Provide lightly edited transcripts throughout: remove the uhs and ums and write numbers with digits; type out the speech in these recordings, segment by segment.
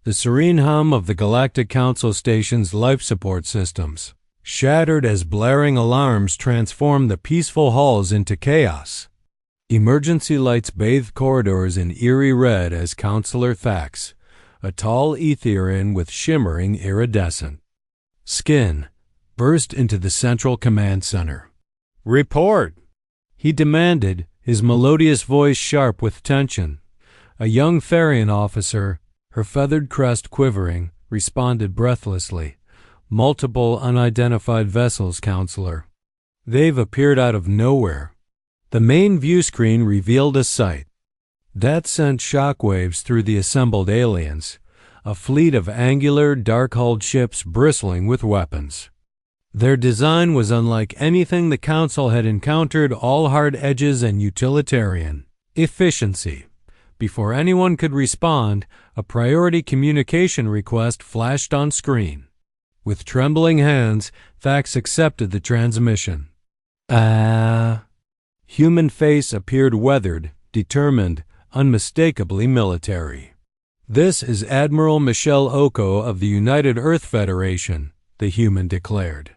The serene hum of the Galactic Council station's life support systems shattered as blaring alarms transformed the peaceful halls into chaos. Emergency lights bathed corridors in eerie red as Counselor Thax, a tall Etherian with shimmering iridescent skin, burst into the central command center. "Report!" he demanded, his melodious voice sharp with tension. A young Therian officer, her feathered crest quivering, responded breathlessly. "Multiple unidentified vessels, Counselor. They've appeared out of nowhere." The main view screen revealed a sight that sent shockwaves through the assembled aliens, a fleet of angular, dark-hulled ships bristling with weapons. Their design was unlike anything the Council had encountered, all hard edges and utilitarian efficiency. Before anyone could respond, a priority communication request flashed on screen. With trembling hands, Thax accepted the transmission. Human face appeared weathered, determined, unmistakably military. "This is Admiral Michelle Oko of the United Earth Federation," the human declared.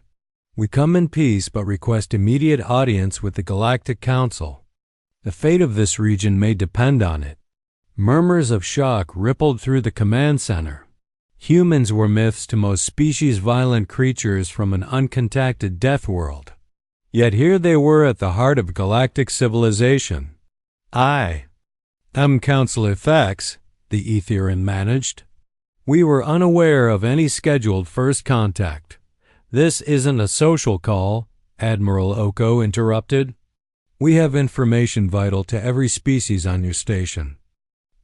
"We come in peace but request immediate audience with the Galactic Council. The fate of this region may depend on it." Murmurs of shock rippled through the command center. Humans were myths to most species-violent creatures from an uncontacted death world. Yet here they were at the heart of galactic civilization. "I am Counselor Thax," the Etherian managed. "We were unaware of any scheduled first contact." "This isn't a social call," Admiral Oko interrupted. "We have information vital to every species on your station.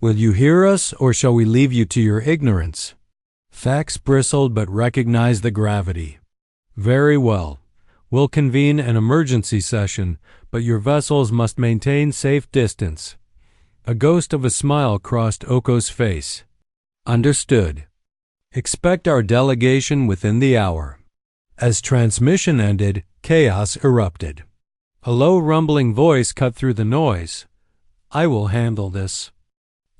Will you hear us, or shall we leave you to your ignorance?" Thax bristled but recognized the gravity. "Very well. We'll convene an emergency session, but your vessels must maintain safe distance." A ghost of a smile crossed Oko's face. "Understood. Expect our delegation within the hour." As transmission ended, chaos erupted. A low rumbling voice cut through the noise. "I will handle this."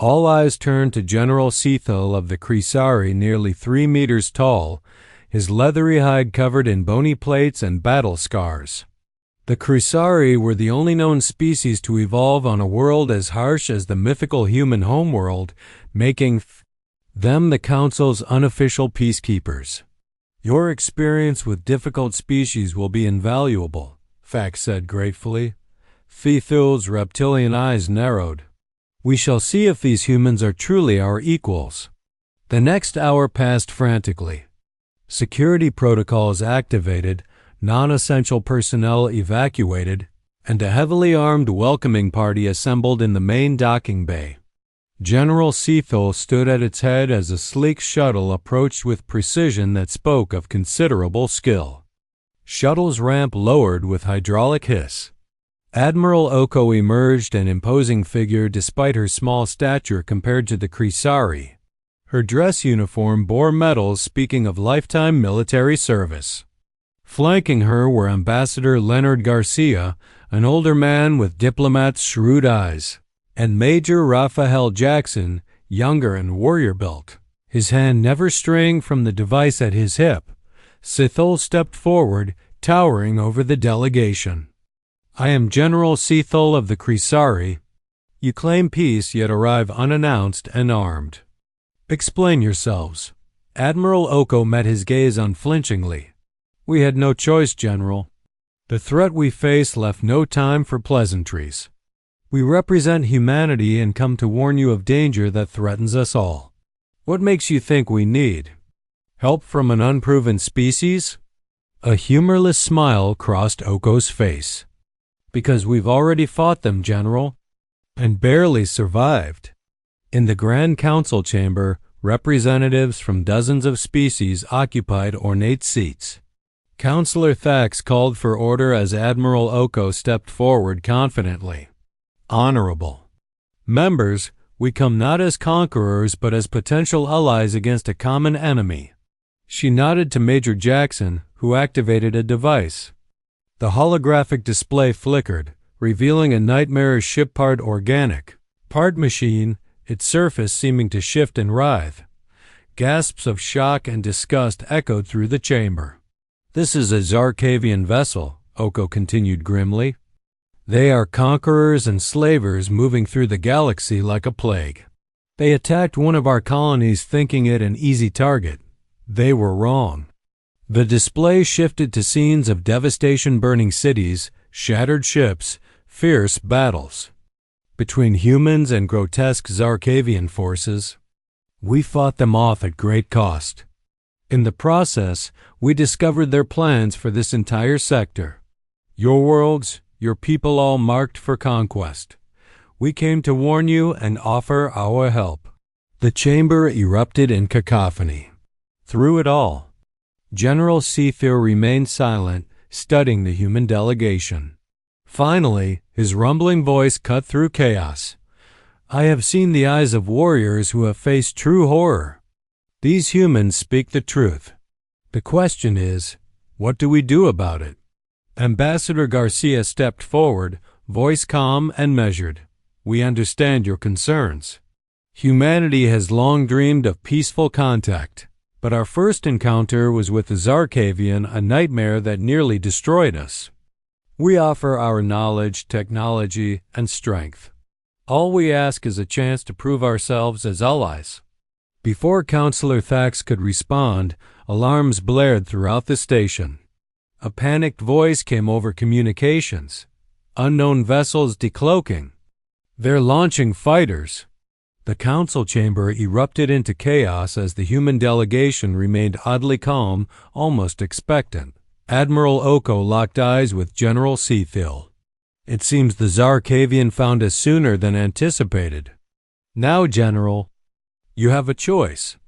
All eyes turned to General Cethal of the Crisari, nearly 3 meters tall, his leathery hide covered in bony plates and battle scars. The Crisari were the only known species to evolve on a world as harsh as the mythical human homeworld, making them the Council's unofficial peacekeepers. "Your experience with difficult species will be invaluable," Thax said gratefully. Cethal's reptilian eyes narrowed. "We shall see if these humans are truly our equals." The next hour passed frantically. Security protocols activated, non-essential personnel evacuated, and a heavily armed welcoming party assembled in the main docking bay. General Cethal stood at its head as a sleek shuttle approached with precision that spoke of considerable skill. Shuttle's ramp lowered with hydraulic hiss. Admiral Oko emerged, an imposing figure despite her small stature compared to the Crisari. Her dress uniform bore medals speaking of lifetime military service. Flanking her were Ambassador Leonard Garcia, an older man with diplomat's shrewd eyes, and Major Raphael Jackson, younger and warrior-built, his hand never straying from the device at his hip. Cethal stepped forward, towering over the delegation. "I am General Cethal of the Crisari. You claim peace, yet arrive unannounced and armed. Explain yourselves." Admiral Oko met his gaze unflinchingly. "We had no choice, General. The threat we face left no time for pleasantries. We represent humanity and come to warn you of danger that threatens us all. What makes you think we need help from an unproven species?" A humorless smile crossed Oko's face. "Because we've already fought them, General, and barely survived." In the Grand Council chamber, representatives from dozens of species occupied ornate seats. Counselor Thax called for order as Admiral Oko stepped forward confidently. "Honorable members, we come not as conquerors but as potential allies against a common enemy." She nodded to Major Jackson, who activated a device. The holographic display flickered, revealing a nightmarish ship part organic, part machine, its surface seeming to shift and writhe. Gasps of shock and disgust echoed through the chamber. "This is a Zarkavian vessel," Oko continued grimly. "They are conquerors and slavers moving through the galaxy like a plague. They attacked one of our colonies thinking it an easy target. They were wrong." The display shifted to scenes of devastation, burning cities, shattered ships, fierce battles between humans and grotesque Zarkavian forces. We fought them off at great cost. In the process, we discovered their plans for this entire sector. Your worlds, your people all marked for conquest. We came to warn you and offer our help." The chamber erupted in cacophony. Through it all, General Seafield remained silent, studying the human delegation. Finally, his rumbling voice cut through chaos. "I have seen the eyes of warriors who have faced true horror. These humans speak the truth. The question is, what do we do about it?" Ambassador Garcia stepped forward, voice calm and measured. "We understand your concerns. Humanity has long dreamed of peaceful contact, but our first encounter was with the Zarkavian, a nightmare that nearly destroyed us. We offer our knowledge, technology, and strength. All we ask is a chance to prove ourselves as allies." Before Counselor Thax could respond, alarms blared throughout the station. A panicked voice came over communications. "Unknown vessels decloaking. They're launching fighters." The council chamber erupted into chaos as the human delegation remained oddly calm, almost expectant. Admiral Oko locked eyes with General Seafield. "It seems the Zarkavian found us sooner than anticipated. Now, General, you have a choice.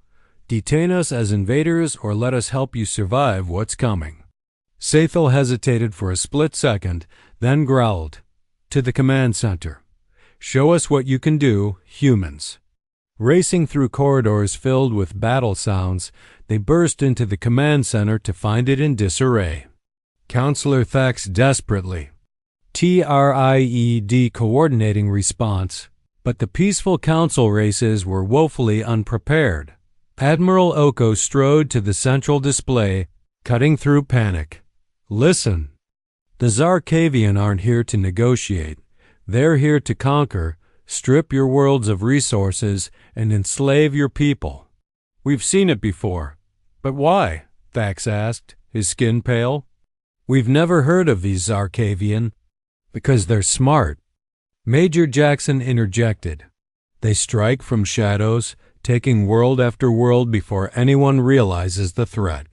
Detain us as invaders or let us help you survive what's coming." Seafield hesitated for a split second, then growled, "To the command center. Show us what you can do, humans." Racing through corridors filled with battle sounds, they burst into the command center to find it in disarray. Counselor Thax desperately TRIED coordinating response, but the peaceful council races were woefully unprepared. Admiral Oko strode to the central display, cutting through panic. "Listen, the Zarkavian aren't here to negotiate. They're here to conquer, strip your worlds of resources, and enslave your people." "We've seen it before. But why?" Thax asked, his skin pale. "We've never heard of these Zarkavian." "Because they're smart," Major Jackson interjected. "They strike from shadows, taking world after world before anyone realizes the threat.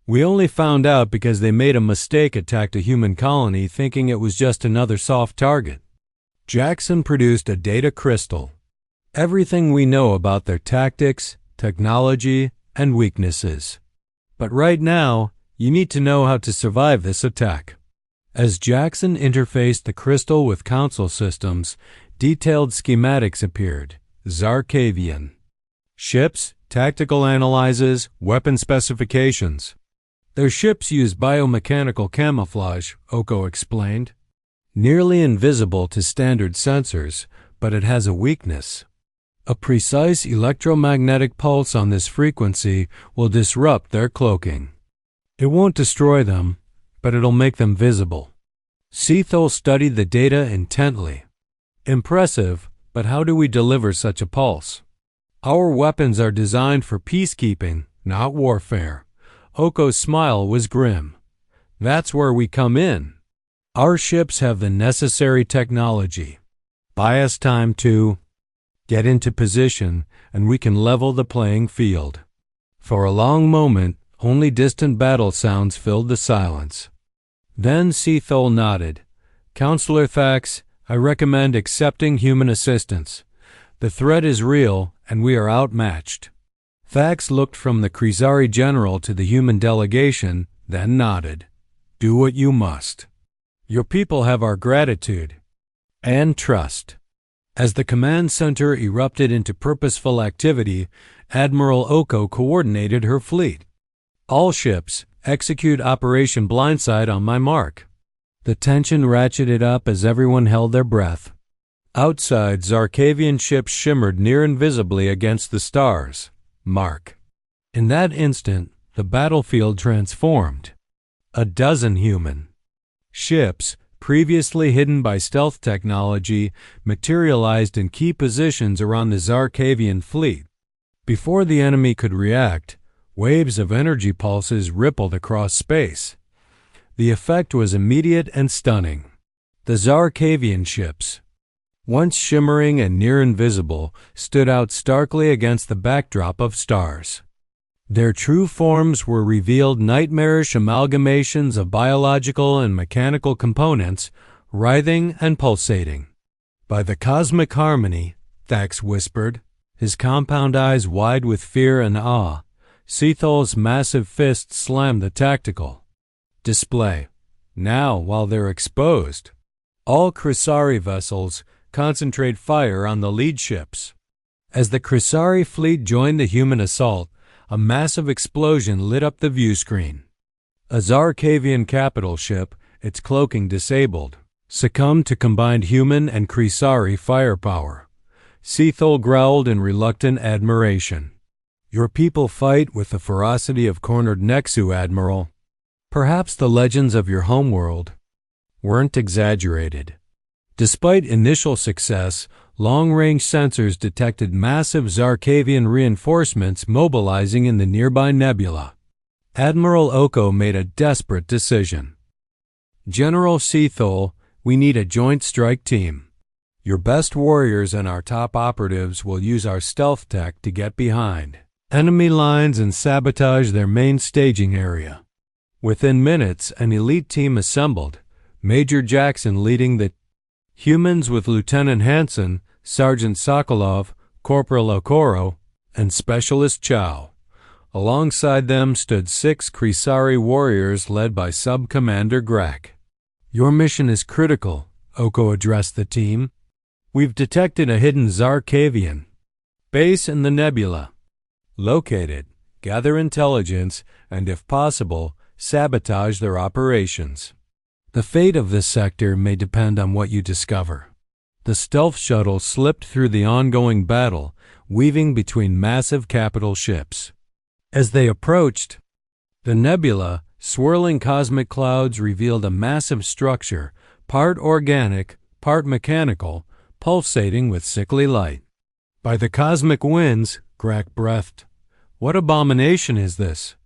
We only found out because they made a mistake, attacked a human colony thinking it was just another soft target." Jackson produced a data crystal. "Everything we know about their tactics, technology, and weaknesses. But right now, you need to know how to survive this attack." As Jackson interfaced the crystal with council systems, detailed schematics appeared. Zarkavian. Ships, tactical analyses, weapon specifications. "Their ships use biomechanical camouflage," Oko explained. "Nearly invisible to standard sensors, but it has a weakness. A precise electromagnetic pulse on this frequency will disrupt their cloaking. It won't destroy them, but it'll make them visible." Seafield studied the data intently. "Impressive, but how do we deliver such a pulse?" "Our weapons are designed for peacekeeping, not warfare." Oko's smile was grim. "That's where we come in. Our ships have the necessary technology. Buy us time to get into position, and we can level the playing field." For a long moment, only distant battle sounds filled the silence. Then Seafield nodded. "Counselor Thax, I recommend accepting human assistance. The threat is real, and we are outmatched." Thax looked from the Krizari general to the human delegation, then nodded. "Do what you must. Your people have our gratitude and trust." As the command center erupted into purposeful activity, Admiral Oko coordinated her fleet. "All ships, execute Operation Blindside on my mark." The tension ratcheted up as everyone held their breath. Outside, Zarkavian ships shimmered near invisibly against the stars. Mark. In that instant, the battlefield transformed. A dozen human ships, previously hidden by stealth technology, materialized in key positions around the Zarkavian fleet. Before the enemy could react, waves of energy pulses rippled across space. The effect was immediate and stunning. The Zarkavian ships, once shimmering and near invisible, stood out starkly against the backdrop of stars. Their true forms were revealed nightmarish amalgamations of biological and mechanical components, writhing and pulsating. By the cosmic harmony, Thax whispered, his compound eyes wide with fear and awe. Sethol's massive fist slammed the tactical display. Now, while they're exposed, all Crisari vessels concentrate fire on the lead ships. As the Crisari fleet joined the human assault, a massive explosion lit up the view screen. A Zarkavian capital ship, its cloaking disabled, succumbed to combined human and Crisari firepower. Sethol growled in reluctant admiration. Your people fight with the ferocity of cornered Nexu, Admiral. Perhaps the legends of your homeworld weren't exaggerated. Despite initial success, long-range sensors detected massive Zarkavian reinforcements mobilizing in the nearby nebula. Admiral Oko made a desperate decision. General Sethol, we need a joint strike team. Your best warriors and our top operatives will use our stealth tech to get behind enemy lines and sabotage their main staging area. Within minutes, an elite team assembled, Major Jackson leading the humans with Lieutenant Hansen, Sergeant Sokolov, Corporal Okoro, and Specialist Chow. Alongside them stood 6 Crisari warriors led by Sub-Commander Grak. Your mission is critical, Oko addressed the team. We've detected a hidden Zarkavian base in the nebula. Locate it, gather intelligence, and if possible, sabotage their operations. The fate of this sector may depend on what you discover. The stealth shuttle slipped through the ongoing battle, weaving between massive capital ships. As they approached the nebula, swirling cosmic clouds revealed a massive structure, part organic, part mechanical, pulsating with sickly light. By the cosmic winds, Grak breathed. What abomination is this?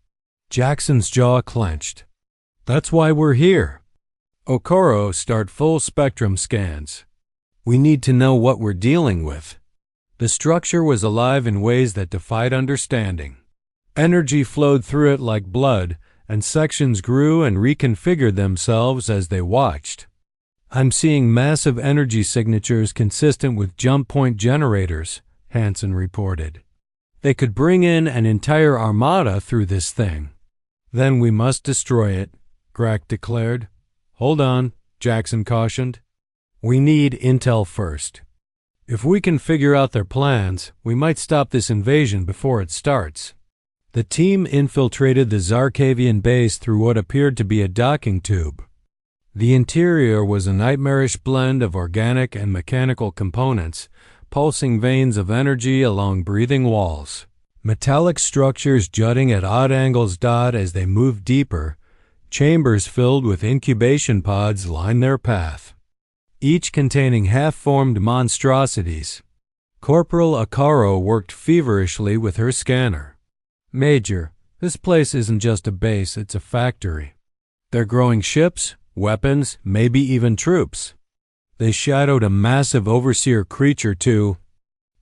Jackson's jaw clenched. That's why we're here. Okoro, start full spectrum scans. We need to know what we're dealing with. The structure was alive in ways that defied understanding. Energy flowed through it like blood, and sections grew and reconfigured themselves as they watched. I'm seeing massive energy signatures consistent with jump point generators, Hansen reported. They could bring in an entire armada through this thing. Then we must destroy it, Grak declared. Hold on, Jackson cautioned. We need intel first. If we can figure out their plans, we might stop this invasion before it starts. The team infiltrated the Zarkavian base through what appeared to be a docking tube. The interior was a nightmarish blend of organic and mechanical components, pulsing veins of energy along breathing walls. Metallic structures jutting at odd angles dot as they moved deeper. Chambers filled with incubation pods lined their path, each containing half-formed monstrosities. Corporal Okoro worked feverishly with her scanner. Major, this place isn't just a base, it's a factory. They're growing ships, weapons, maybe even troops. They shadowed a massive overseer creature to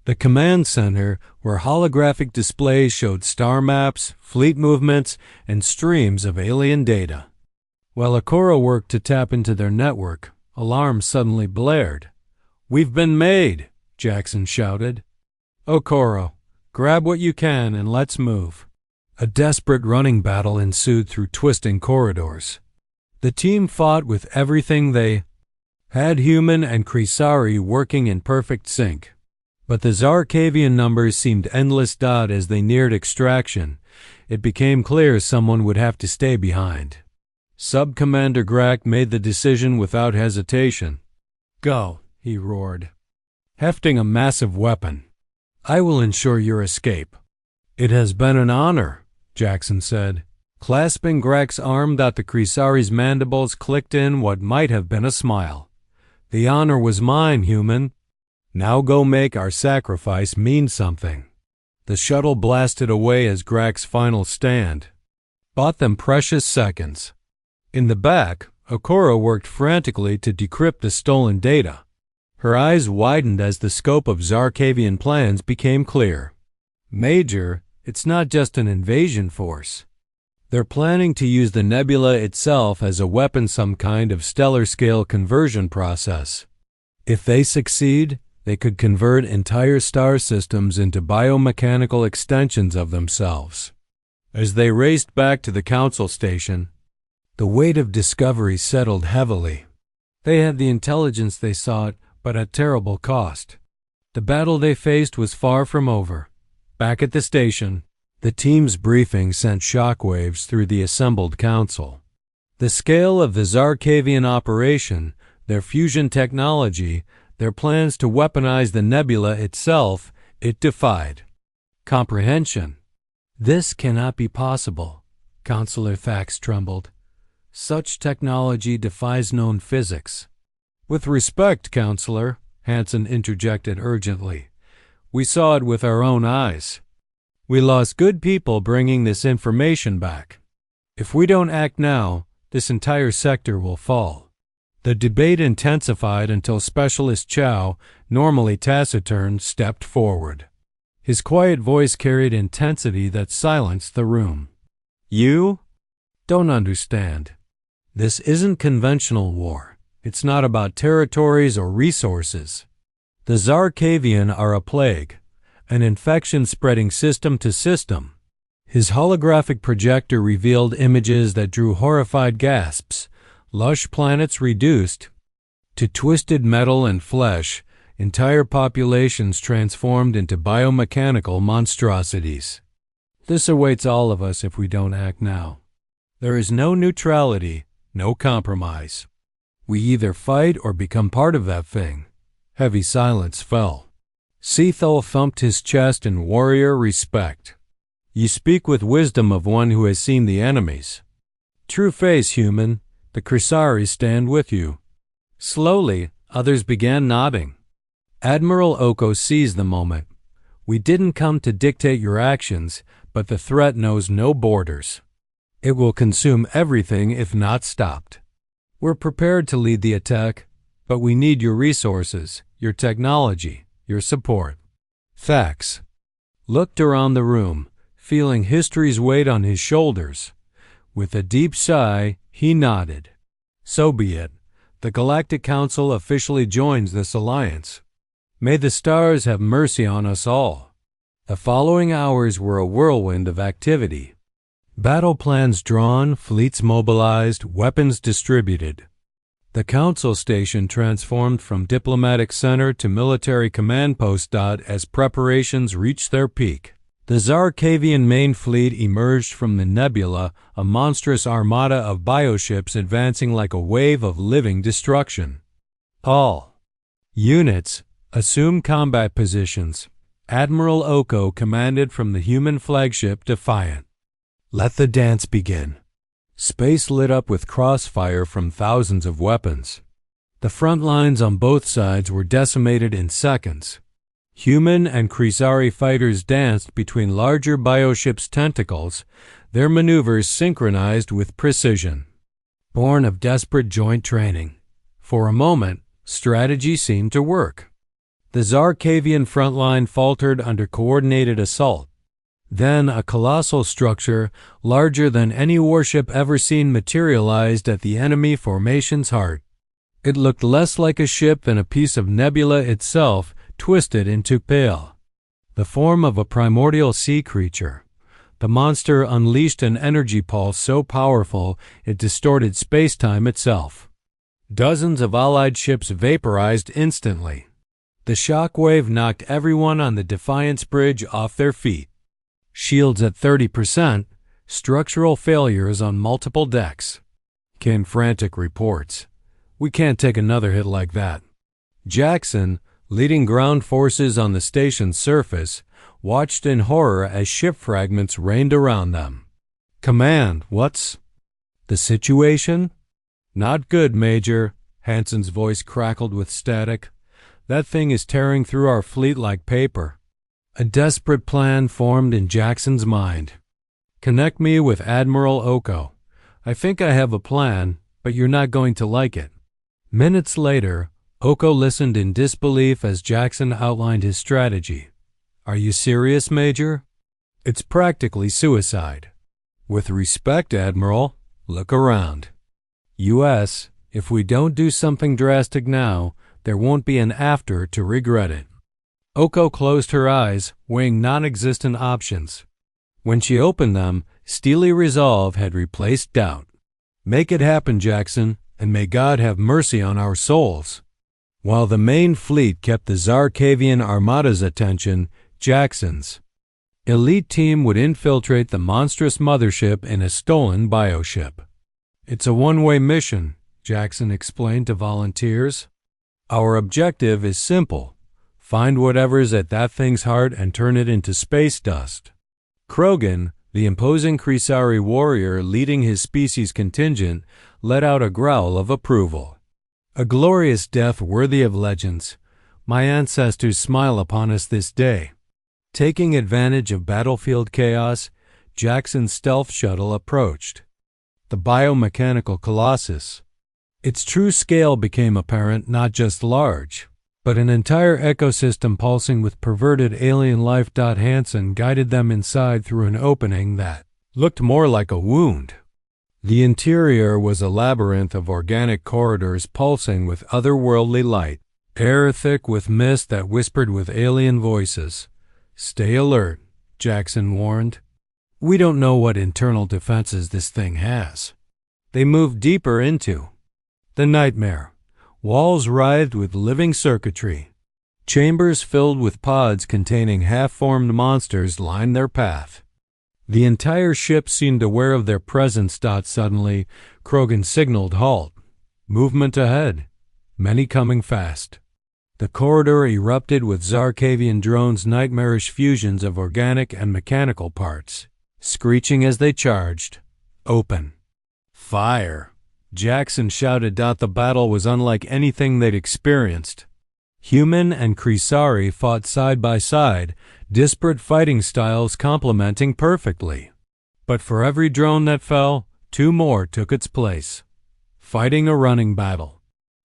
the command center, where holographic displays showed star maps, fleet movements, and streams of alien data. While Okoro worked to tap into their network, alarms suddenly blared. We've been made, Jackson shouted. Okoro, grab what you can and let's move. A desperate running battle ensued through twisting corridors. The team fought with everything they had, human and Crisari working in perfect sync. But the Zarkavian numbers seemed endless. As they neared extraction, it became clear someone would have to stay behind. Sub-Commander Grak made the decision without hesitation. Go, he roared, hefting a massive weapon. I will ensure your escape. "It has been an honor," Jackson said. Clasping Greg's arm, the Crisari's mandibles clicked in what might have been a smile. "The honor was mine, human. Now go make our sacrifice mean something." The shuttle blasted away as Greg's final stand bought them precious seconds. In the back, Okora worked frantically to decrypt the stolen data. Her eyes widened as the scope of Zarkavian plans became clear. "Major, it's not just an invasion force. They're planning to use the nebula itself as a weapon, some kind of stellar-scale conversion process. If they succeed, they could convert entire star systems into biomechanical extensions of themselves." As they raced back to the council station, the weight of discovery settled heavily. They had the intelligence they sought, but at terrible cost. The battle they faced was far from over. Back at the station, the team's briefing sent shockwaves through the assembled council. The scale of the Zarkavian operation, their fusion technology, their plans to weaponize the nebula itself, it defied comprehension. "This cannot be possible," Counselor Thax trembled. "Such technology defies known physics." "With respect, Counselor," Hansen interjected urgently, "we saw it with our own eyes. We lost good people bringing this information back. If we don't act now, this entire sector will fall." The debate intensified until Specialist Chow, normally taciturn, stepped forward. His quiet voice carried intensity that silenced the room. "You don't understand. This isn't conventional war. It's not about territories or resources. The Zarkavian are a plague, an infection spreading system to system." His holographic projector revealed images that drew horrified gasps. Lush planets reduced to twisted metal and flesh, entire populations transformed into biomechanical monstrosities. "This awaits all of us if we don't act now. There is no neutrality, no compromise. We either fight or become part of that thing." Heavy silence fell. Seathal thumped his chest in warrior respect. "You speak with wisdom of one who has seen the enemies. True face, human. The Crisari stand with you." Slowly, others began nodding. Admiral Oko seized the moment. "We didn't come to dictate your actions, but the threat knows no borders. It will consume everything if not stopped. We're prepared to lead the attack, but we need your resources, your technology, your support." Thax looked around the room, feeling history's weight on his shoulders. With a deep sigh, he nodded. "So be it. The Galactic Council officially joins this alliance. May the stars have mercy on us all." The following hours were a whirlwind of activity. Battle plans drawn, fleets mobilized, weapons distributed. The council station transformed from diplomatic center to military command post. As preparations reached their peak, the Zarkavian main fleet emerged from the nebula, a monstrous armada of bioships advancing like a wave of living destruction. "All units, assume combat positions," Admiral Oko commanded from the human flagship Defiant. "Let the dance begin." Space lit up with crossfire from thousands of weapons. The front lines on both sides were decimated in seconds. Human and Crisari fighters danced between larger bioships' tentacles, their maneuvers synchronized with precision. Born of desperate joint training, for a moment, strategy seemed to work. The Zarkavian front line faltered under coordinated assault. Then a colossal structure, larger than any warship ever seen, materialized at the enemy formation's heart. It looked less like a ship than a piece of nebula itself, twisted into pale. The form of a primordial sea creature. The monster unleashed an energy pulse so powerful it distorted space-time itself. Dozens of Allied ships vaporized instantly. The shockwave knocked everyone on the Defiance Bridge off their feet. Shields at 30%, structural failures on multiple decks. Came frantic reports. "We can't take another hit like that." Jackson, leading ground forces on the station's surface, watched in horror as ship fragments rained around them. "Command, what's the situation?" "Not good, Major," Hansen's voice crackled with static. "That thing is tearing through our fleet like paper." A desperate plan formed in Jackson's mind. "Connect me with Admiral Oko. I think I have a plan, but you're not going to like it." Minutes later, Oko listened in disbelief as Jackson outlined his strategy. "Are you serious, Major? It's practically suicide." "With respect, Admiral, look around. U.S., if we don't do something drastic now, there won't be an after to regret it." Oko closed her eyes, weighing non-existent options. When she opened them, steely resolve had replaced doubt. "Make it happen, Jackson, and may God have mercy on our souls." While the main fleet kept the Zarkavian Armada's attention, Jackson's elite team would infiltrate the monstrous mothership in a stolen bioship. "It's a one-way mission," Jackson explained to volunteers. "Our objective is simple. Find whatever's at that thing's heart and turn it into space dust." Krogan, the imposing Krisari warrior leading his species contingent, let out a growl of approval. "A glorious death worthy of legends. My ancestors smile upon us this day." Taking advantage of battlefield chaos, Jackson's stealth shuttle approached the biomechanical colossus. Its true scale became apparent, not just large, but an entire ecosystem pulsing with perverted alien life. Hansen guided them inside through an opening that looked more like a wound. The interior was a labyrinth of organic corridors pulsing with otherworldly light, air thick with mist that whispered with alien voices. "Stay alert," Jackson warned. "We don't know what internal defenses this thing has." They moved deeper into the nightmare. Walls writhed with living circuitry. Chambers filled with pods containing half-formed monsters lined their path. The entire ship seemed aware of their presence. Suddenly, Krogan signaled halt. "Movement ahead. Many coming fast." The corridor erupted with Zarkavian drones' nightmarish fusions of organic and mechanical parts, screeching as they charged. "Open. Fire!" Jackson shouted. The battle was unlike anything they'd experienced. Human and Krisari fought side by side, disparate fighting styles complementing perfectly. But for every drone that fell, two more took its place, fighting a running battle.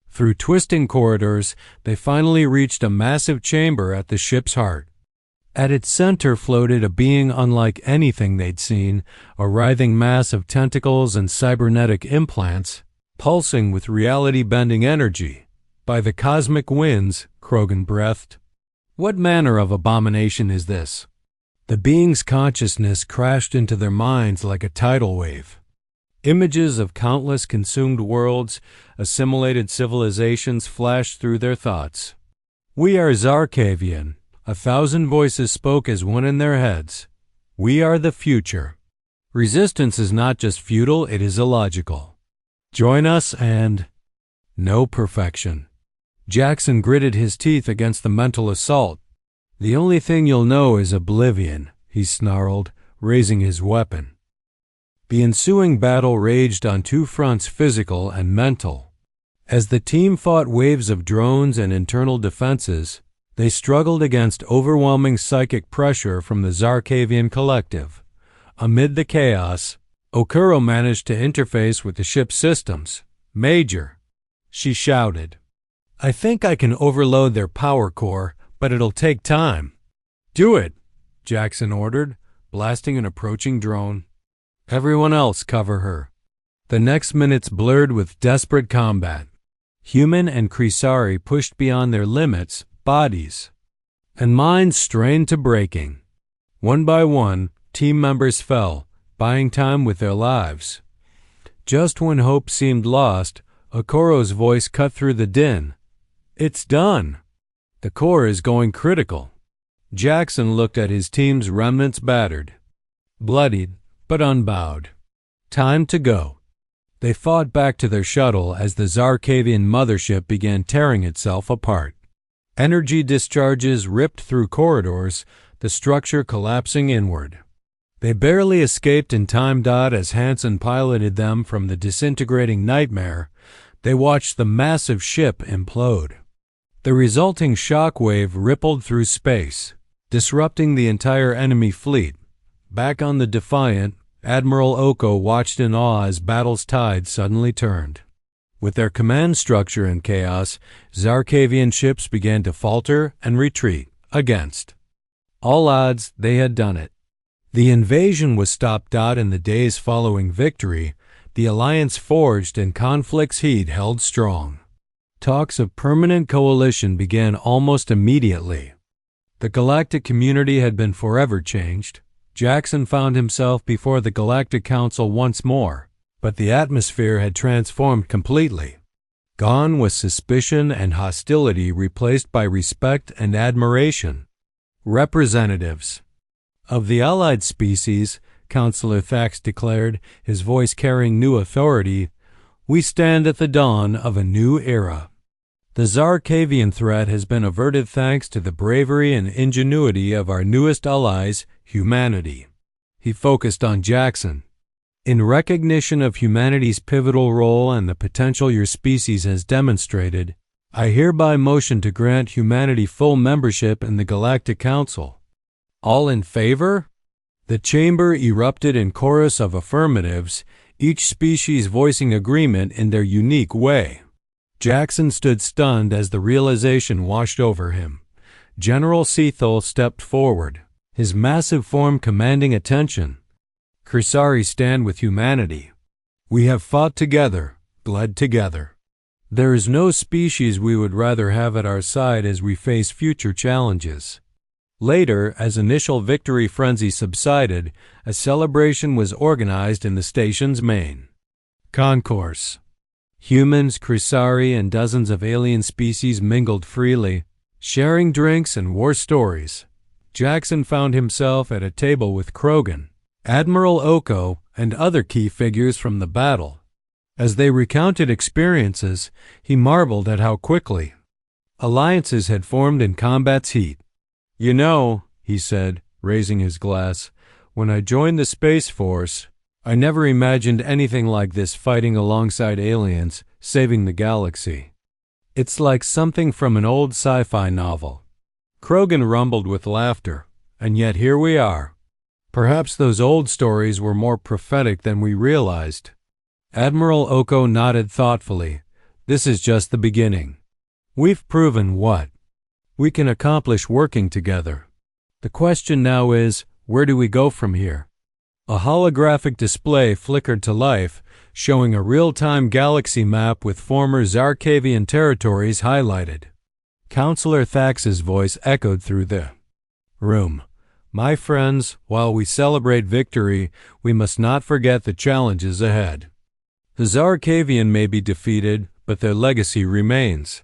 Through twisting corridors, they finally reached a massive chamber at the ship's heart. At its center floated a being unlike anything they'd seen, a writhing mass of tentacles and cybernetic implants, pulsing with reality-bending energy. "By the cosmic winds," Krogan breathed. "What manner of abomination is this?" The being's consciousness crashed into their minds like a tidal wave. Images of countless consumed worlds, assimilated civilizations flashed through their thoughts. "We are Zarkavian," 1,000 voices spoke as one in their heads. "We are the future. Resistance is not just futile, it is illogical. Join us and—" No perfection. Jackson gritted his teeth against the mental assault. "The only thing you'll know is oblivion," he snarled, raising his weapon. The ensuing battle raged on two fronts, physical and mental. As the team fought waves of drones and internal defenses, they struggled against overwhelming psychic pressure from the Zarkavian collective. Amid the chaos, Okuro managed to interface with the ship's systems. "Major," she shouted, "I think I can overload their power core, but it'll take time." "Do it," Jackson ordered, blasting an approaching drone. "Everyone else cover her." The next minutes blurred with desperate combat. Human and Krisari pushed beyond their limits, bodies and minds strained to breaking. One by one, team members fell, buying time with their lives. Just when hope seemed lost, Okuro's voice cut through the din. "It's done. The core is going critical." Jackson looked at his team's remnants, battered, bloodied, but unbowed. Time to go. They fought back to their shuttle as the Zarkavian mothership began tearing itself apart. Energy discharges ripped through corridors, the structure collapsing inward. They barely escaped in time. As Hansen piloted them from the disintegrating nightmare, they watched the massive ship implode. The resulting shockwave rippled through space, disrupting the entire enemy fleet. Back on the Defiant, Admiral Oko watched in awe as battle's tide suddenly turned. With their command structure in chaos, Zarkavian ships began to falter and retreat. Against all odds, they had done it. The invasion was stopped. In the days following victory, the alliance forged and conflict's heat held strong. Talks of permanent coalition began almost immediately. The galactic community had been forever changed. Jackson found himself before the Galactic Council once more, but the atmosphere had transformed completely. Gone was suspicion and hostility, replaced by respect and admiration. Representatives of the allied species, Counselor Thax declared, his voice carrying new authority, we stand at the dawn of a new era. The Zarkavian threat has been averted thanks to the bravery and ingenuity of our newest allies, humanity. He focused on Jackson. In recognition of humanity's pivotal role and the potential your species has demonstrated, I hereby motion to grant humanity full membership in the Galactic Council. All in favor? The chamber erupted in chorus of affirmatives, each species voicing agreement in their unique way. Jackson stood stunned as the realization washed over him. General Cethal stepped forward, his massive form commanding attention. Kursari stand with humanity. We have fought together, bled together. There is no species we would rather have at our side as we face future challenges. Later, as initial victory frenzy subsided, a celebration was organized in the station's main concourse. Humans, Kursari, and dozens of alien species mingled freely, sharing drinks and war stories. Jackson found himself at a table with Krogan, Admiral Oko, and other key figures from the battle. As they recounted experiences, he marveled at how quickly alliances had formed in combat's heat. You know, he said, raising his glass, when I joined the Space Force, I never imagined anything like this, fighting alongside aliens, saving the galaxy. It's like something from an old sci-fi novel. Krogan rumbled with laughter, and yet here we are. Perhaps those old stories were more prophetic than we realized. Admiral Oko nodded thoughtfully. This is just the beginning. We've proven what we can accomplish working together. The question now is, where do we go from here? A holographic display flickered to life, showing a real-time galaxy map with former Zarkavian territories highlighted. Counselor Thax's voice echoed through the room. My friends, while we celebrate victory, we must not forget the challenges ahead. The Zarkavian may be defeated, but their legacy remains.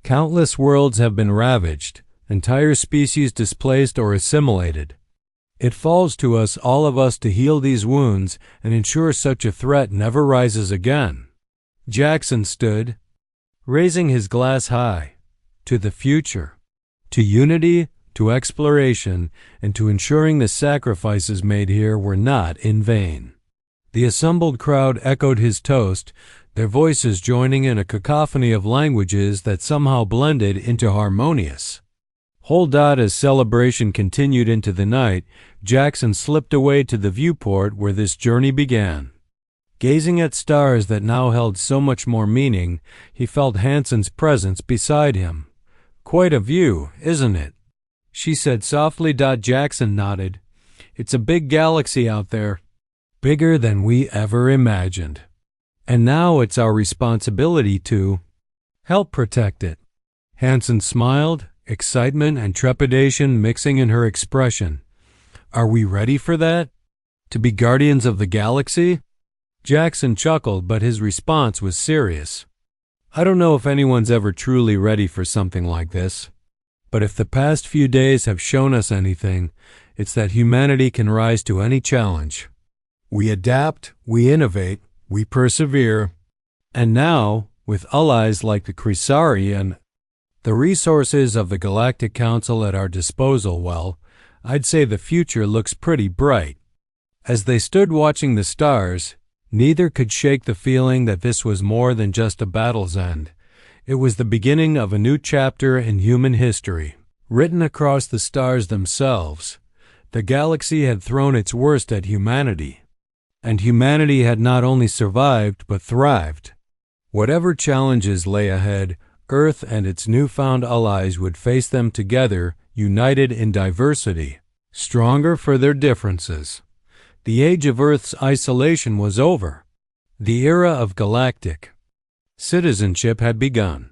Countless worlds have been ravaged, entire species displaced or assimilated. It falls to us, all of us, to heal these wounds and ensure such a threat never rises again. Jackson stood, raising his glass high, to the future, to unity, to exploration, and to ensuring the sacrifices made here were not in vain. The assembled crowd echoed his toast, their voices joining in a cacophony of languages that somehow blended into harmonious whole. As celebration continued into the night, Jackson slipped away to the viewport where this journey began. Gazing at stars that now held so much more meaning, he felt Hansen's presence beside him. Quite a view, isn't it? She said softly. Jackson nodded. It's a big galaxy out there. Bigger than we ever imagined. And now it's our responsibility to help protect it. Hansen smiled, excitement and trepidation mixing in her expression. Are we ready for that? To be guardians of the galaxy? Jackson chuckled, but his response was serious. I don't know if anyone's ever truly ready for something like this. But if the past few days have shown us anything, it's that humanity can rise to any challenge. We adapt, we innovate, we persevere. And now, with allies like the Kursari and the resources of the Galactic Council at our disposal, well, I'd say the future looks pretty bright." As they stood watching the stars, neither could shake the feeling that this was more than just a battle's end. It was the beginning of a new chapter in human history. Written across the stars themselves, the galaxy had thrown its worst at humanity. And humanity had not only survived, but thrived. Whatever challenges lay ahead, Earth and its newfound allies would face them together, united in diversity, stronger for their differences. The age of Earth's isolation was over. The era of galactic citizenship had begun,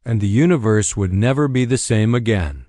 and the universe would never be the same again.